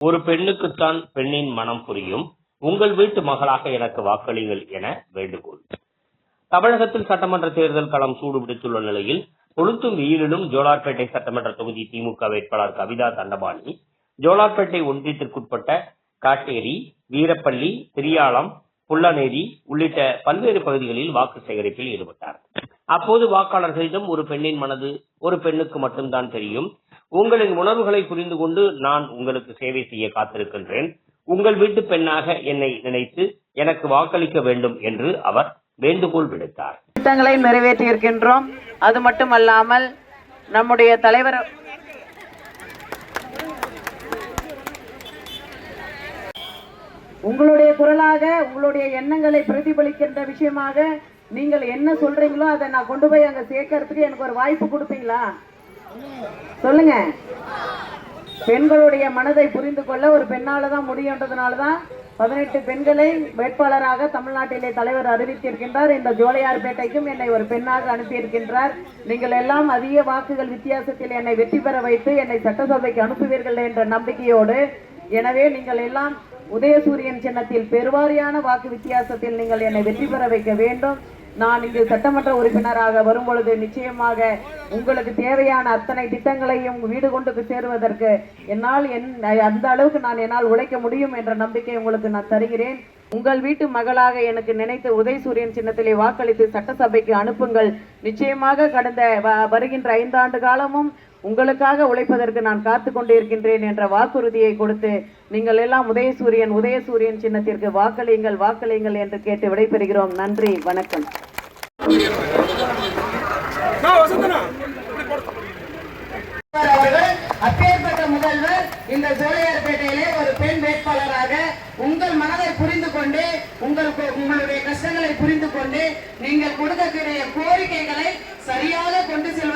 ஒரு பெண்ணுக்குத்தான் பெண்ணின் மனம் புரியும். உங்கள் வீட்டு மகளாக எனக்கு வாக்களியுங்கள் என வேண்டுகோள். தமிழகத்தில் சட்டமன்ற தேர்தல் களம் சூடுபிடித்துள்ள நிலையில் கொளுத்தும் வெயிலிலும் ஜோலார்பேட்டை சட்டமன்ற தொகுதி திமுக வேட்பாளர் கவிதா தண்டபாணி ஜோலார்பேட்டை ஒன்றியத்திற்குட்பட்ட காட்டேரி, வீரப்பள்ளி, திரியாளம், புல்லநேரி உள்ளிட்ட பல்வேறு பகுதிகளில் வாக்கு சேகரிப்பில் ஈடுபட்டார். அப்போது வாக்காளர்களிடம் ஒரு பெண்ணின் மனது ஒரு பெண்ணுக்கு மட்டும்தான் தெரியும். உங்களின் உணர்வுகளை புரிந்து கொண்டு நான் உங்களுக்கு சேவை செய்ய காத்திருக்கின்றேன். உங்கள் வீட்டு பெண்ணாக என்னை நினைத்து எனக்கு வாக்களிக்க வேண்டும் என்று அவர் வேண்டுகோள் விடுத்தார். திட்டங்களை நிறைவேற்றி இருக்கின்றோம். அது மட்டுமல்லாமல் நம்முடைய தலைவர் உங்களுடைய குரலாக உங்களுடைய எண்ணங்களை பிரதிபலிக்கின்ற விஷயமாக நீங்கள் என்ன சொல்றீங்களோ அதை நான் கொண்டு போய் அங்க சேர்க்கறதுக்கு எனக்கு ஒரு வாய்ப்பு கொடுப்பீங்களா? சொல்லுங்க. பெண்களுடைய மனதை புரிந்து கொள்ள ஒரு பெண்ணாலதான் முடியுன்றதுனாலதான் 18 பெண்களை வேட்பாளராக தமிழ்நாட்டிலே தலைவர் அறிவித்திருக்கின்றார். இந்த ஜோலையார்பேட்டைக்கும் என்னை ஒரு பெண்ணாக அனுப்பியிருக்கின்றார். நீங்கள் எல்லாம் அதிக வாக்குகள் வித்தியாசத்தில் என்னை வெற்றி பெற வைத்து என்னை சட்டசபைக்கு அனுப்புவீர்கள் என்ற நம்பிக்கையோடு, எனவே நீங்கள் எல்லாம் உதயசூரியன் சின்னத்தில் பெருவாரியான வாக்கு வித்தியாசத்தில் நீங்கள் என்னை வெற்றி பெற வைக்க வேண்டும். நான் இங்கு சட்டமன்ற உறுப்பினராக வரும்பொழுது நிச்சயமாக உங்களுக்கு தேவையான அத்தனை திட்டங்களையும் வீடு கொண்டு சேருவதற்கு என்னால் அந்த அளவுக்கு என்னால் உழைக்க முடியும் என்ற நம்பிக்கை உங்களுக்கு நான் தருகிறேன். உங்கள் வீட்டு மகளாக எனக்கு நினைத்து உதயசூரியன் சின்னத்திலே வாக்களித்து சட்டசபைக்கு அனுப்புங்கள். நிச்சயமாக கடந்த வருகின்ற 5 ஆண்டு காலமும் உங்களுக்காக உழைப்பதற்கு நான் காத்து கொண்டிருக்கின்றேன் என்ற வாக்குறுதியை கொடுத்து நீங்கள் எல்லாம் உதயசூரியன் சின்னத்திற்கு வாக்களியுங்கள் என்று கேட்டு விடைபெறுகிறோம். நன்றி, வணக்கம். அப்பேற்பட்ட முதல்வர் இந்த ஜோலையார்பேட்டையிலே ஒரு பெண் வேட்பாளராக உங்கள் மனதை புரிந்து கொண்டு உங்களுடைய கஷ்டங்களை புரிந்து கொண்டு நீங்கள் கொடுக்கக்கூடிய கோரிக்கைகளை சரியாக கொண்டு செல்ல